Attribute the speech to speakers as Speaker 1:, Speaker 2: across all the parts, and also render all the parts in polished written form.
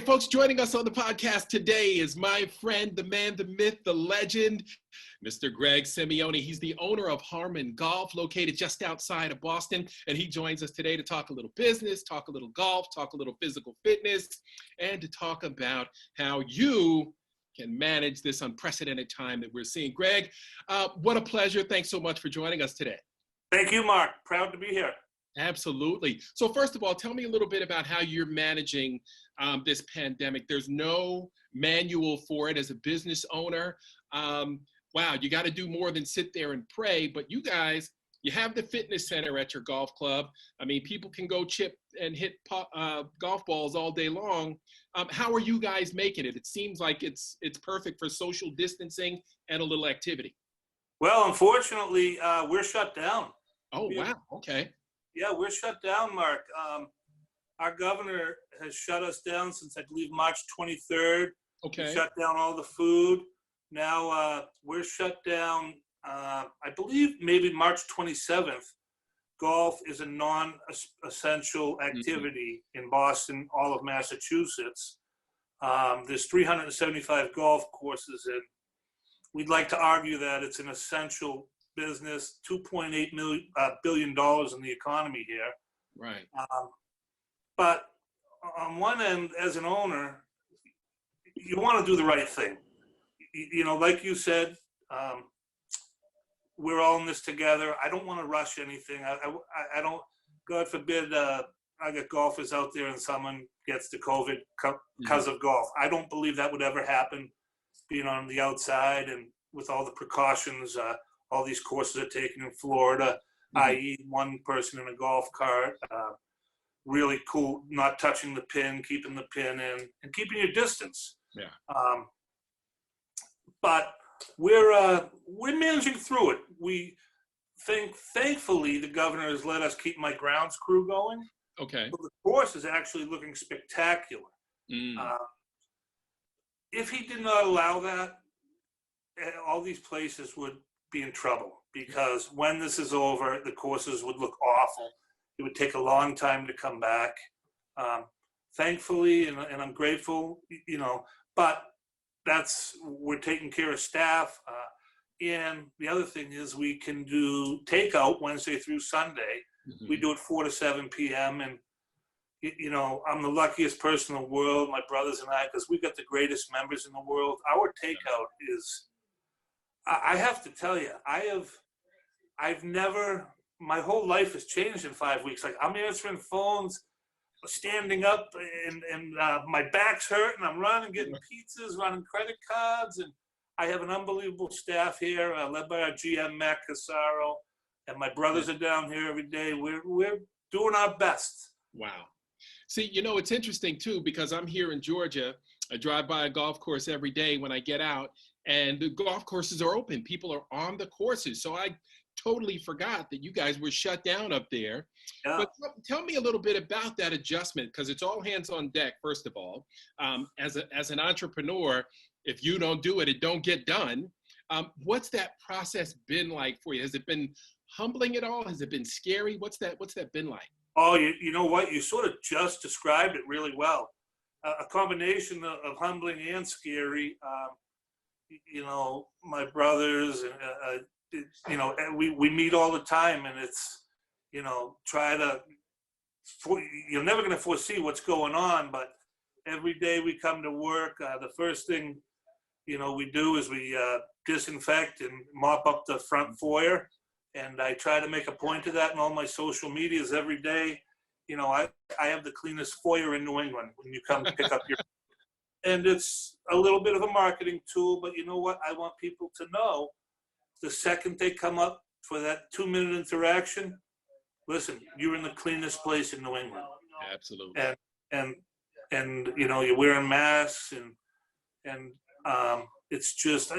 Speaker 1: right, folks, joining us on the podcast today is my friend, the man, the myth, the legend, Mr. Greg Simeone. He's the owner of Harmon Golf, located just outside of Boston, and he joins us today to talk a little business, talk a little golf, talk a little physical fitness, and to talk about how you can manage this unprecedented time that we're seeing. Greg, what a pleasure. Thanks so much for joining us today.
Speaker 2: Thank you, Mark. Proud to be here.
Speaker 1: Absolutely. So first of all, tell me a little bit about how you're managing this pandemic. There's no manual for it as a business owner. Wow, you got to do more than sit there and pray, but you guys, you have the fitness center at your golf club. I mean, people can go chip and hit golf balls all day long. How are you guys making it? It seems like it's perfect for social distancing and a little activity.
Speaker 2: Well, unfortunately, we're shut down.
Speaker 1: Oh, wow. Okay.
Speaker 2: Yeah, we're shut down, Mark. Our governor has shut us down since, I believe, March 23rd.
Speaker 1: Okay.
Speaker 2: He shut down all the food. Now we're shut down, I believe, maybe March 27th. Golf is a non-essential activity in Boston, all of Massachusetts. There's 375 golf courses, and we'd like to argue that it's an essential business, $2.8 billion in the economy here.
Speaker 1: Right.
Speaker 2: But on one end, as an owner, you want to do the right thing. You know, like you said, we're all in this together. I don't want to rush anything. I don't, God forbid, I get golfers out there and someone gets the COVID because of golf. I don't believe that would ever happen, being on the outside and with all the precautions. All these courses are taken in Florida, i.e. one person in a golf cart, really cool, not touching the pin, keeping the pin in, and keeping your distance.
Speaker 1: Yeah.
Speaker 2: But we're managing through it. We thankfully, the governor has let us keep my grounds crew going.
Speaker 1: Okay.
Speaker 2: So the course is actually looking spectacular. If he did not allow that, all these places would be in trouble, because when this is over, the courses would look awful. It would take a long time to come back. Thankfully, and I'm grateful, you know, but we're taking care of staff. And the other thing is we can do takeout Wednesday through Sunday. We do it 4 to 7 p.m. And, you know, I'm the luckiest person in the world, my brothers and I, because we've got the greatest members in the world. Our takeout is, I have to tell you, I've never, my whole life has changed in 5 weeks. Like, I'm answering phones, standing up, and my back's hurting. I'm running, getting pizzas, running credit cards, and I have an unbelievable staff here, led by our GM, Matt Casaro, and my brothers are down here every day. We're doing our best.
Speaker 1: Wow. See, you know, it's interesting too, because I'm here in Georgia. I drive by a golf course every day when I get out, and the golf courses are open. People are on the courses. So I totally forgot that you guys were shut down up there. Yeah. But tell me a little bit about that adjustment, because it's all hands on deck, first of all. As an entrepreneur, if you don't do it, it don't get done. What's that process been like for you? Has it been humbling at all? Has it been scary? What's that been like? Oh,
Speaker 2: you know what? You sort of just described it really well. A combination of humbling and scary. You know, my brothers, you know, we meet all the time, and it's, you know, you're never going to foresee what's going on, but every day we come to work, the first thing, you know, we do is we disinfect and mop up the front foyer. And I try to make a point of that in all my social medias every day. You know, I have the cleanest foyer in New England when you come pick up your, and it's a little bit of a marketing tool, but you know what? I want people to know the second they come up for that 2-minute interaction, listen, you're in the cleanest place in New England.
Speaker 1: Absolutely.
Speaker 2: And you know, you're wearing masks, and it's just,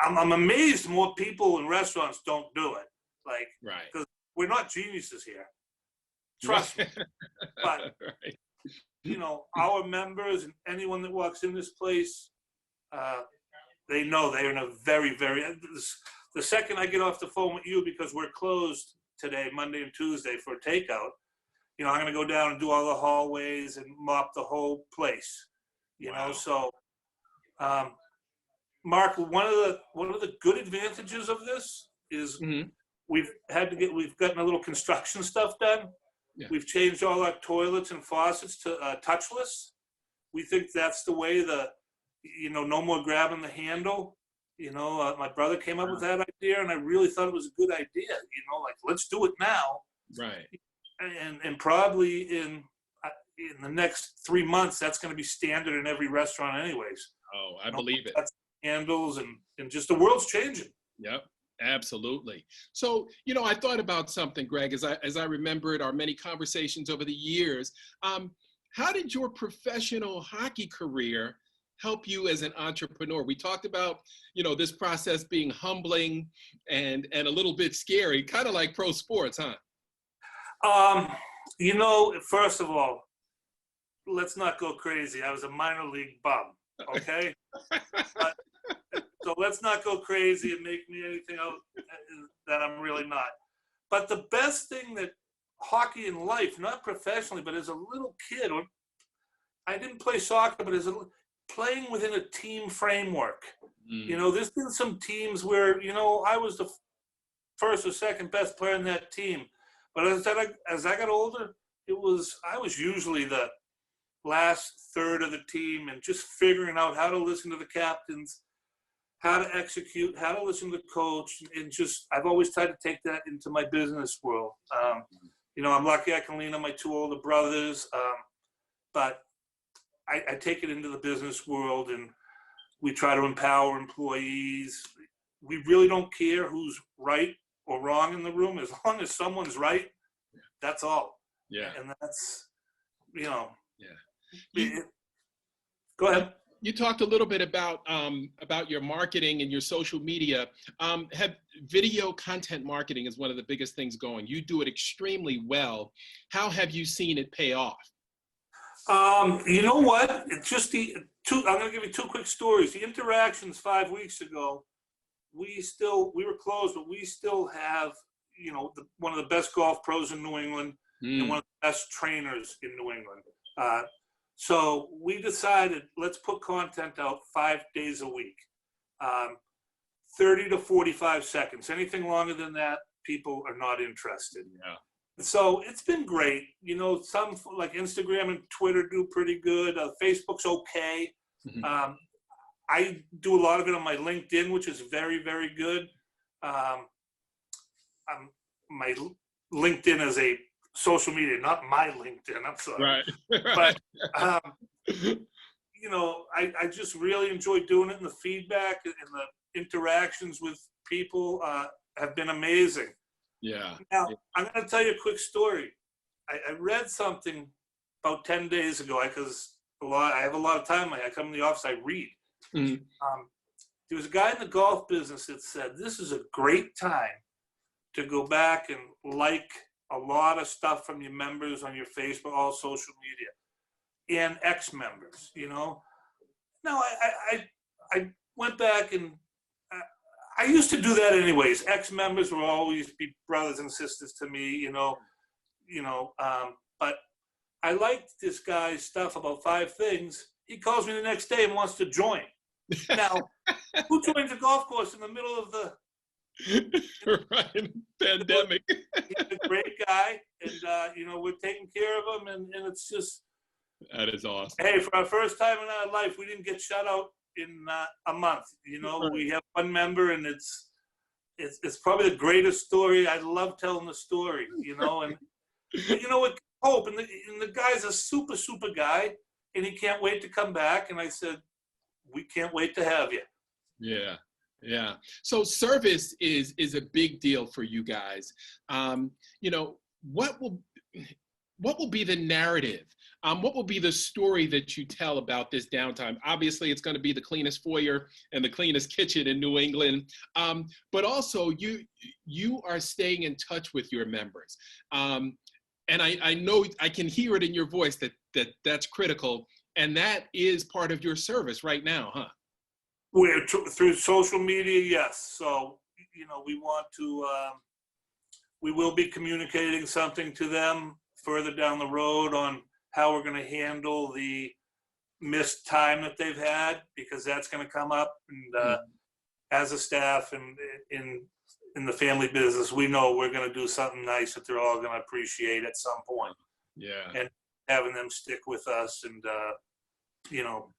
Speaker 2: I'm amazed more people in restaurants don't do it. Like,
Speaker 1: right.
Speaker 2: Because we're not geniuses here. Trust me. But,
Speaker 1: right.
Speaker 2: You know, our members and anyone that walks in this place, they know they're in a very, very, the second I get off the phone with you, because we're closed today, Monday and Tuesday, for takeout, you know, I'm going to go down and do all the hallways and mop the whole place. you
Speaker 1: Wow.
Speaker 2: know. So, Mark, one of the good advantages of this is
Speaker 1: Mhm.
Speaker 2: we've gotten a little construction stuff done.
Speaker 1: Yeah.
Speaker 2: We've changed all our toilets and faucets to touchless. We think that's the way no more grabbing the handle. My brother came up with that idea, and I really thought it was a good idea. Like, let's do it now.
Speaker 1: Right.
Speaker 2: And probably in the next 3 months, that's going to be standard in every restaurant anyways.
Speaker 1: Oh, I believe it.
Speaker 2: Handles and just the world's changing.
Speaker 1: Yep, absolutely. So, I thought about something, Greg, as I remembered our many conversations over the years. How did your professional hockey career help you as an entrepreneur? We talked about, this process being humbling and a little bit scary, kind of like pro sports, huh?
Speaker 2: First of all, let's not go crazy. I was a minor league bum, okay? So let's not go crazy and make me anything else that I'm really not. But the best thing that hockey in life, not professionally, but as a little kid, I didn't play soccer, but playing within a team framework. There's been some teams where, I was the first or second best player in that team. But as I got older, I was usually the last third of the team, and just figuring out how to listen to the captains, how to execute, how to listen to the coach, and I've always tried to take that into my business world. I'm lucky I can lean on my two older brothers, but I take it into the business world, and we try to empower employees. We really don't care who's right or wrong in the room. As long as someone's right, that's all.
Speaker 1: Yeah.
Speaker 2: And that's,
Speaker 1: Yeah.
Speaker 2: Go ahead.
Speaker 1: You talked a little bit about your marketing and your social media. Have video content marketing is one of the biggest things going. You do it extremely well. How have you seen it pay off?
Speaker 2: You know what? It's just I'm going to give you two quick stories. The interactions 5 weeks ago, we were closed, but we still have, one of the best golf pros in New England and one of the best trainers in New England. So we decided, let's put content out 5 days a week, 30 to 45 seconds. Anything longer than that, people are not interested.
Speaker 1: Yeah.
Speaker 2: So it's been great. Some like Instagram and Twitter do pretty good. Facebook's okay.
Speaker 1: Mm-hmm.
Speaker 2: I do a lot of it on my LinkedIn, which is very, very good. My LinkedIn is a social media, not my LinkedIn. I'm sorry.
Speaker 1: Right.
Speaker 2: But, I just really enjoy doing it, and the feedback and the interactions with people have been amazing.
Speaker 1: Yeah.
Speaker 2: Now, I'm going to tell you a quick story. I read something about 10 days ago, because I have a lot of time. I come in the office, I read.
Speaker 1: Mm-hmm.
Speaker 2: There was a guy in the golf business that said, this is a great time to go back and like a lot of stuff from your members on your Facebook, all social media, and ex-members, Now, I went back, and I used to do that anyways. Ex-members will always be brothers and sisters to me, but I liked this guy's stuff about 5 things. He calls me the next day and wants to join. Now, who joins a golf course in the middle of the
Speaker 1: pandemic?
Speaker 2: He's a great guy, and we're taking care of him, and it's just,
Speaker 1: that is awesome.
Speaker 2: Hey, for our first time in our life, we didn't get shut out in a month. We have one member, and it's probably the greatest story. I love telling the story, and with hope, and the guy's a super, super guy, and he can't wait to come back. And I said, we can't wait to have you.
Speaker 1: Yeah. Yeah. So service is a big deal for you guys. What will be the narrative? What will be the story that you tell about this downtime? Obviously, it's going to be the cleanest foyer and the cleanest kitchen in New England. But also, you are staying in touch with your members. And I know I can hear it in your voice that's critical. And that is part of your service right now, huh?
Speaker 2: We're through social media, yes. So, we want to, we will be communicating something to them further down the road on how we're going to handle the missed time that they've had, because that's going to come up. And as a staff and in the family business, we know we're going to do something nice that they're all going to appreciate at some point.
Speaker 1: Yeah.
Speaker 2: And having them stick with us, and you know,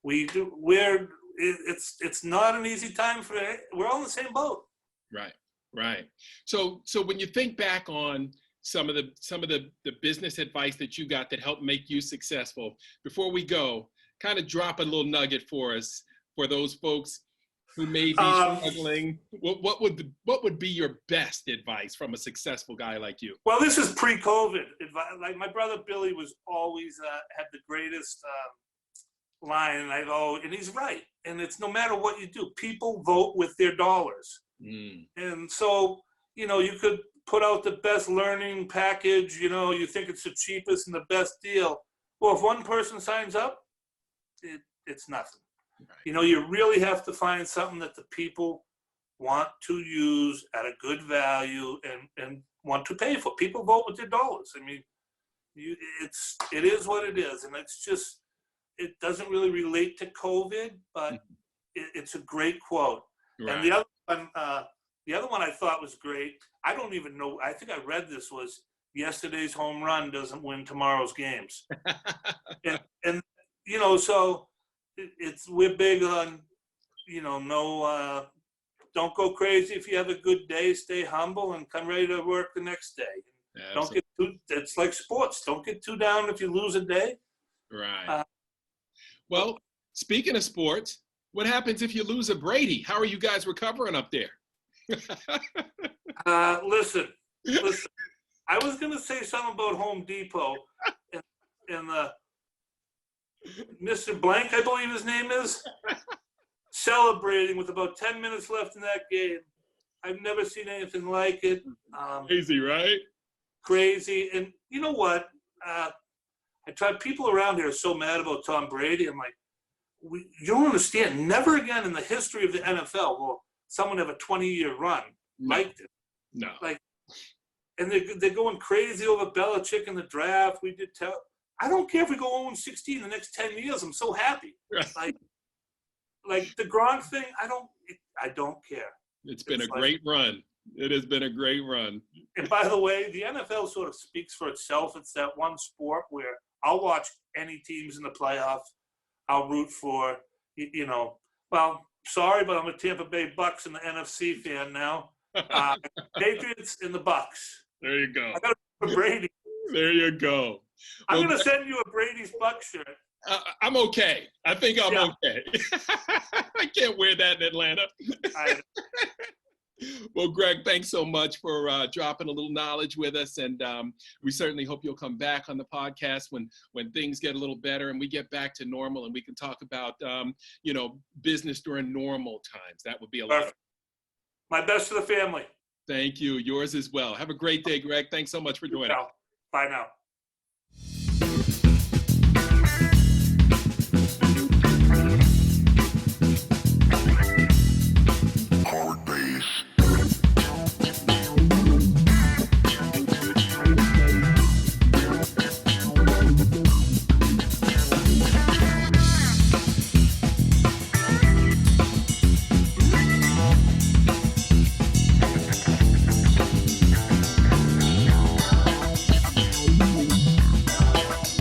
Speaker 2: it's not an easy time we're all in the same boat.
Speaker 1: Right. Right. So when you think back on some of the business advice that you got that helped make you successful, before we go, kind of drop a little nugget for us, for those folks who may be struggling. What would be your best advice from a successful guy like you?
Speaker 2: Well, this is pre-COVID advice. Like, my brother Billy was always had the greatest line, and he's right. And it's, no matter what you do, people vote with their dollars. And so, you know, you could put out the best learning package, you know, you think it's the cheapest and the best deal. Well, if one person signs up, it's nothing. Right. You know, you really have to find something that the people want to use at a good value and want to pay for. People vote with their dollars. I mean, it is what it is. And it's just, it doesn't really relate to COVID, but it's a great quote. Right. And the other one I thought was great, I don't even know, I think I read this, was yesterday's home run doesn't win tomorrow's games. and you know, so we're big on, you know, don't go crazy. If you have a good day, stay humble and come ready to work the next day. Don't get it's like sports. Don't get too down if you lose a day.
Speaker 1: Right. Well, speaking of sports, what happens if you lose a Brady? How are you guys recovering up there?
Speaker 2: Listen. I was going to say something about Home Depot and Mr. Blank, I believe his name is, celebrating with about 10 minutes left in that game. I've never seen anything like it.
Speaker 1: Crazy, right?
Speaker 2: Crazy. And you know what? People around here are so mad about Tom Brady. I'm like, you don't understand. Never again in the history of the NFL will someone have a 20-year run like this.
Speaker 1: No.
Speaker 2: Like, and they're going crazy over Belichick in the draft. I don't care if we go 0-16 in the next 10 years. I'm so happy. Like the Gronk thing, I don't care.
Speaker 1: It's been a great run. It has been a great run.
Speaker 2: And by the way, the NFL sort of speaks for itself. It's that one sport where I'll watch any teams in the playoffs. I'll root for, you know, well, sorry, but I'm a Tampa Bay Bucks and the NFC fan now. Patriots and the Bucks.
Speaker 1: There you go.
Speaker 2: I got a Brady.
Speaker 1: There you go.
Speaker 2: I'm going to send you a Brady's Bucks shirt.
Speaker 1: I'm okay. I think I'm okay. I can't wear that in Atlanta. Well, Greg, thanks so much for dropping a little knowledge with us. And we certainly hope you'll come back on the podcast when things get a little better and we get back to normal and we can talk about, you know, business during normal times. That would be a lot of fun.
Speaker 2: My best to the family.
Speaker 1: Thank you. Yours as well. Have a great day, Greg. Thanks so much for joining.
Speaker 2: Bye now.